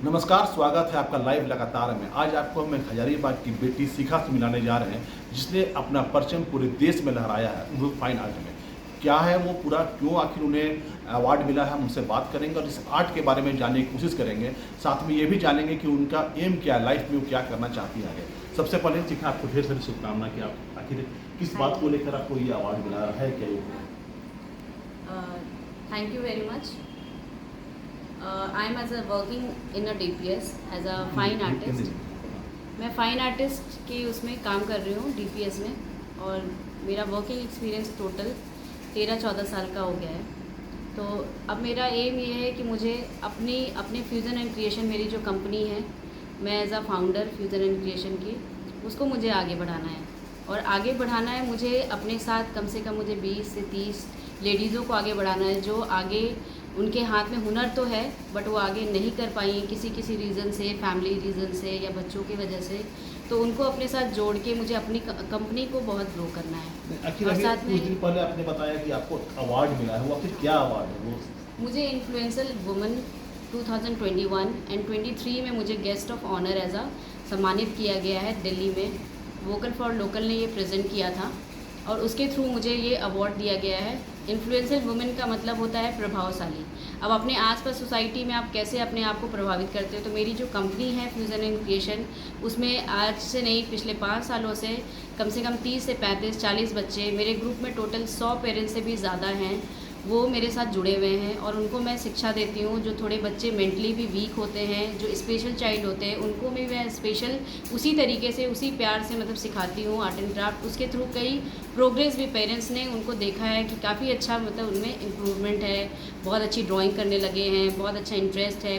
नमस्कार, स्वागत है आपका लाइव लगातार में। आज आपको हम एक हजारीबाग की बेटी शिखा से मिलाने जा रहे हैं, जिसने अपना परचम पूरे देश में लहराया है, वो फाइन आर्ट में। क्या है वो पूरा, क्यों आखिर उन्हें अवार्ड मिला है, हम उनसे बात करेंगे और इस आर्ट के बारे में जानने की कोशिश करेंगे। साथ में ये भी जानेंगे कि उनका एम क्या है, लाइफ में वो क्या करना चाहती है आगे। सबसे पहले शिखा, आपको ढेर सारी शुभकामना कि आप आखिर किस बात को लेकर आपको ये अवार्ड मिला है, क्या ये? Thank you very much. I'm as a working in a DPS as a fine artist. मैं फाइन आर्टिस्ट के उसमें काम कर रही हूँ DPS में, और मेरा वर्किंग एक्सपीरियंस टोटल 13-14 साल का हो गया है। तो अब मेरा एम ये है कि मुझे अपने फ्यूज़न एंड क्रिएशन, मेरी जो कंपनी है, मैं as a founder fusion and creation की, उसको मुझे आगे बढ़ाना है। और आगे बढ़ाना है मुझे अपने साथ कम से कम मुझे 20 से 30 लेडीज़ों को आगे बढ़ाना है, जो आगे उनके हाथ में हुनर तो है बट वो आगे नहीं कर पाई किसी रीज़न से, फैमिली रीज़न से या बच्चों की वजह से। तो उनको अपने साथ जोड़ के मुझे अपनी कंपनी को बहुत ग्रो करना है। आखिर और साथ में कुछ दिन पहले आपने बताया कि आपको अवार्ड मिला है, वो आखिर क्या अवार्ड है वो? मुझे इन्फ्लुएंसर वुमन 2021 एंड 23 में मुझे गेस्ट ऑफ ऑनर एज आ सम्मानित किया गया है। दिल्ली में वोकल फॉर लोकल ने ये प्रेजेंट किया था और उसके थ्रू मुझे ये अवार्ड दिया गया है। इन्फ्लुएंसर वुमेन का मतलब होता है प्रभावशाली। अब अपने आसपास सोसाइटी में आप कैसे अपने आप को प्रभावित करते हो, तो मेरी जो कंपनी है फ्यूज़न एंड क्रिएशन, उसमें आज से नहीं पिछले 5 सालों से कम 30 से 35-40 बच्चे, मेरे ग्रुप में टोटल 100 पेरेंट्स से भी ज़्यादा हैं, वो मेरे साथ जुड़े हुए हैं। और उनको मैं शिक्षा देती हूँ। जो थोड़े बच्चे मेंटली भी वीक होते हैं, जो स्पेशल चाइल्ड होते हैं, उनको भी मैं स्पेशल उसी तरीके से, उसी प्यार से मतलब सिखाती हूँ आर्ट एंड क्राफ्ट। उसके थ्रू कई प्रोग्रेस भी पेरेंट्स ने उनको देखा है कि काफ़ी अच्छा मतलब उनमें इम्प्रूवमेंट है, बहुत अच्छी ड्राइंग करने लगे हैं, बहुत अच्छा इंटरेस्ट है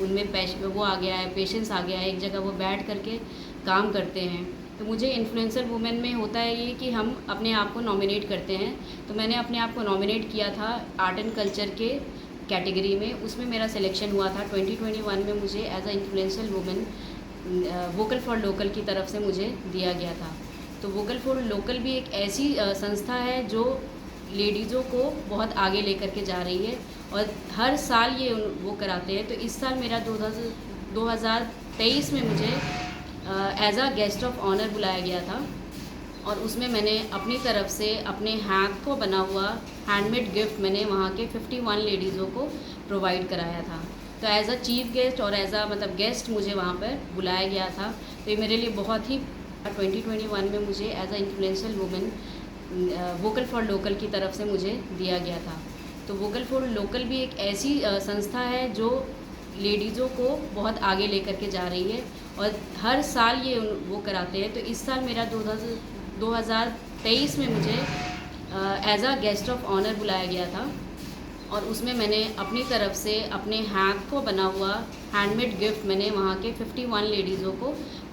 उनमें वो आ गया है, पेशेंस आ गया है, एक जगह वो बैठ करके काम करते हैं। तो मुझे इन्फ्लुएंसर वुमेन में होता है ये कि हम अपने आप को नॉमिनेट करते हैं। तो मैंने अपने आप को नॉमिनेट किया था आर्ट एंड कल्चर के कैटेगरी में, उसमें मेरा सिलेक्शन हुआ था। 2021 में मुझे as a influencer women vocal for local की तरफ से मुझे दिया गया था। तो वोकल फॉर लोकल भी एक ऐसी संस्था है जो लेडीज़ों को बहुत आगे लेकर के जा रही है और हर साल ये वो कराते हैं। तो इस साल मेरा 2023 में मुझे as a guest of honour बुलाया गया था और उसमें मैंने अपनी तरफ से अपने हाथ को बना हुआ हैंडमेड गिफ्ट मैंने वहाँ के 51 लेडीज़ों को प्रोवाइड कराया था। तो एज अ चीफ गेस्ट और एज अ मतलब गेस्ट मुझे वहाँ पर बुलाया गया था। तो ये मेरे लिए बहुत ही 2021 में मुझे as a influencer women vocal for local की तरफ से मुझे दिया गया था। तो वोकल फॉर लोकल भी एक ऐसी संस्था है जो लेडीज़ों को बहुत आगे लेकर के जा रही है और हर साल ये वो कराते हैं। तो इस साल मेरा 2023 में मुझे as a guest of honour बुलाया गया था और उसमें मैंने अपनी तरफ से अपने हाथ को बना हुआ हैंडमेड गिफ्ट मैंने वहाँ के 51 लेडीज़ों को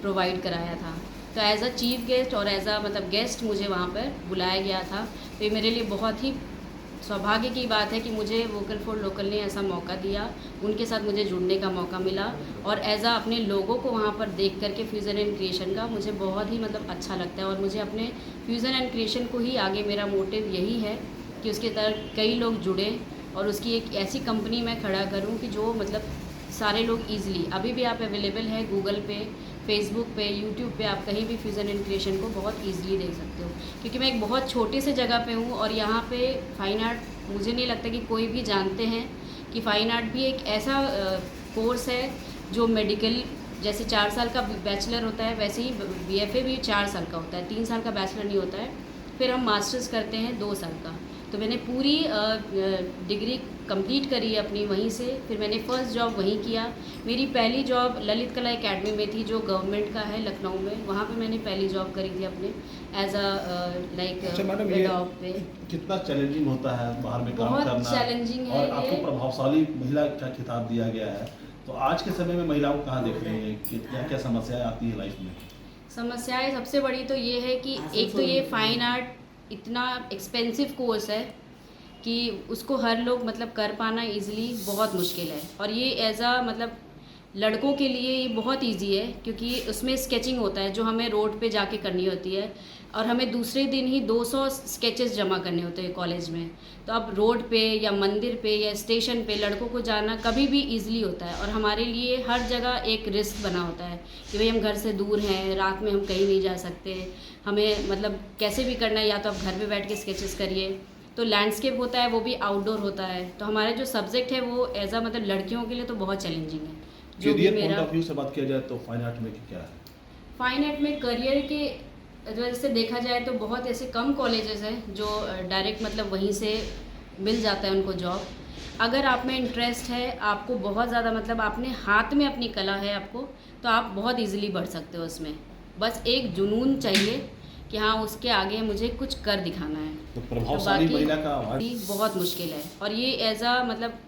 प्रोवाइड कराया था। तो एज अ चीफ गेस्ट और एज अ मतलब गेस्ट मुझे वहाँ पर बुलाया गया था। तो ये मेरे लिए बहुत ही सौभाग्य की बात है कि मुझे वोकल फॉर लोकल ने ऐसा मौका दिया, उनके साथ मुझे जुड़ने का मौका मिला और एज अ अपने लोगों को वहाँ पर देख करके फ्यूज़न एंड क्रिएशन का मुझे बहुत ही मतलब अच्छा लगता है। और मुझे अपने फ्यूज़न एंड क्रिएशन को ही आगे, मेरा मोटिव यही है कि उसके तरह कई लोग जुड़ें और उसकी एक ऐसी कंपनी मैं खड़ा करूँ कि जो मतलब सारे लोग ईज़िली, अभी भी आप अवेलेबल है गूगल पे, फेसबुक पे, यूट्यूब पे, आप कहीं भी फ्यूज़न एंड क्रिएशन को बहुत ईज़िली देख सकते हो। क्योंकि मैं एक बहुत छोटे से जगह पे हूँ और यहाँ पे फ़ाइन आर्ट मुझे नहीं लगता कि कोई भी जानते हैं कि फ़ाइन आर्ट भी एक ऐसा कोर्स है जो मेडिकल जैसे 4 साल का बैचलर होता है, वैसे ही BFA भी 4 साल का होता है, 3 साल का बैचलर नहीं होता है। फिर हम मास्टर्स करते हैं 2 साल का। तो मैंने पूरी डिग्री कंप्लीट करी है अपनी वहीं से। फिर मैंने फ़र्स्ट जॉब वहीं किया। मेरी पहली जॉब ललित कला एकेडमी में थी, जो गवर्नमेंट का है लखनऊ में। वहाँ पे मैंने पहली जॉब करी थी अपने एज अ लाइक जॉब पे। कितना चैलेंजिंग होता है बाहर में काम बहुत करना, चैलेंजिंग है और आपको प्रभावशाली महिला का खिताब दिया गया है। तो आज के समय में महिलाओं को कहाँ देख रही हैं, कि क्या क्या समस्याएं आती है लाइफ में? समस्याएं सबसे बड़ी तो ये है कि एक तो ये फ़ाइन आर्ट इतना एक्सपेंसिव कोर्स है कि उसको हर लोग मतलब कर पाना इजीली बहुत मुश्किल है। और ये एज अ मतलब लड़कों के लिए ये बहुत इजी है क्योंकि उसमें स्केचिंग होता है जो हमें रोड पे जाके करनी होती है और हमें दूसरे दिन ही 200 स्केचेस जमा करने होते हैं कॉलेज में। तो अब रोड पे या मंदिर पे या स्टेशन पे लड़कों को जाना कभी भी इजीली होता है और हमारे लिए हर जगह एक रिस्क बना होता है कि भाई हम घर से दूर हैं, रात में हम कहीं नहीं जा सकते, हमें मतलब कैसे भी करना है, या तो आप घर पे बैठ के स्केचेस करिए। तो लैंडस्केप होता है वो भी आउटडोर होता है। तो हमारा जो सब्जेक्ट है वो एज अ मतलब लड़कियों के लिए तो बहुत चैलेंजिंग है। जो भी करियर पॉइंट मेरा ऑफ व्यू से बात किया जाए तो फाइन आर्ट में क्या है? फाइन आर्ट में करियर के वजह से देखा जाए तो बहुत ऐसे कम कॉलेजेस हैं जो डायरेक्ट मतलब वहीं से मिल जाता है उनको जॉब। अगर आप में इंटरेस्ट है, आपको बहुत ज़्यादा मतलब आपने हाथ में अपनी कला है आपको, तो आप बहुत इजीली बढ़ सकते हो उसमें। बस एक जुनून चाहिए कि हाँ उसके आगे मुझे कुछ कर दिखाना है। तो प्रभावशाली बाकी महिला का अवार्ड ये बहुत मुश्किल है और ये एज अ मतलब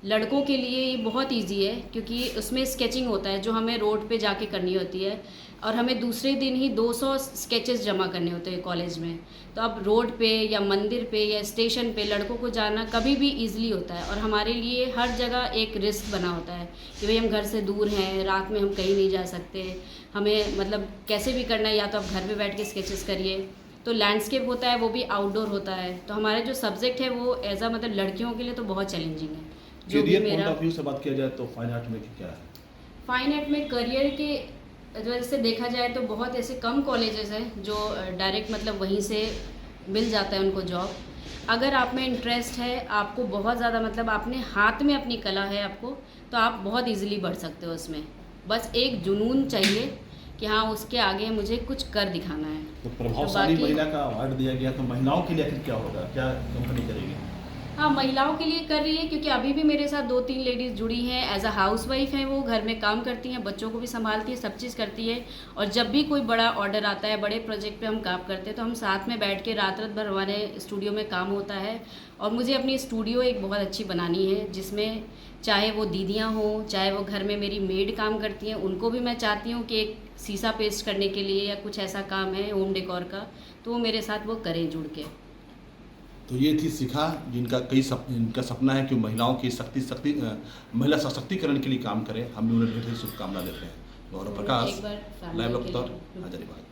लड़कों के लिए ये बहुत इजी है क्योंकि उसमें स्केचिंग होता है जो हमें रोड पे जाके करनी होती है और हमें दूसरे दिन ही 200 स्केचेस जमा करने होते हैं कॉलेज में। तो अब रोड पे या मंदिर पे या स्टेशन पे लड़कों को जाना कभी भी इजीली होता है और हमारे लिए हर जगह एक रिस्क बना होता है कि भाई हम घर से दूर हैं, रात में हम कहीं नहीं जा सकते, हमें मतलब कैसे भी करना है, या तो आप घर पे बैठ के स्केचेस करिए। तो लैंडस्केप होता है वो भी आउटडोर होता है। तो हमारा जो सब्जेक्ट है वो एज अ मतलब लड़कियों के लिए तो बहुत चैलेंजिंग है। जो भी करियर पॉइंट मेरा ऑफ व्यू से बात किया जाए तो फाइन आर्ट में क्या है? फाइन आर्ट में करियर के वजह से देखा जाए तो बहुत ऐसे कम कॉलेजेस हैं जो डायरेक्ट मतलब वहीं से मिल जाता है उनको जॉब। अगर आप में इंटरेस्ट है, आपको बहुत ज़्यादा मतलब आपने हाथ में अपनी कला है आपको, तो आप बहुत इजीली बढ़ सकते हो उसमें। बस एक जुनून चाहिए कि हाँ उसके आगे मुझे कुछ कर दिखाना है। तो प्रभावशाली बाकी- महिला का अवार्ड दिया गया, तो महिलाओं के लिए आखिर क्या होगा, क्या कंपनी करेगी? हाँ महिलाओं के लिए कर रही है क्योंकि अभी भी मेरे साथ 2-3 लेडीज़ जुड़ी हैं। एज अ हाउस वाइफ हैं, वो घर में काम करती हैं, बच्चों को भी संभालती है, सब चीज़ करती है। और जब भी कोई बड़ा ऑर्डर आता है, बड़े प्रोजेक्ट पे हम काम करते हैं, तो हम साथ में बैठ के रात रात भर हमारे स्टूडियो में काम होता है। और मुझे अपनी स्टूडियो एक बहुत अच्छी बनानी है जिसमें चाहे वो दीदियाँ हों, चाहे वो घर में मेरी मेड काम करती हैं, उनको भी मैं चाहती हूँ कि एक शीशा पेस्ट करने के लिए या कुछ ऐसा काम है होम डेकोर का, तो वो मेरे साथ वो करें जुड़ के। तो ये थी शिखा, जिनका सपना है कि महिलाओं की महिला सशक्तिकरण के लिए काम करें। हम भी उन्हें ढेर सारी शुभकामना देते हैं। गौरव प्रकाश, एक बार लाइव फैमिली के वक्ता, लिए हजारीबाग।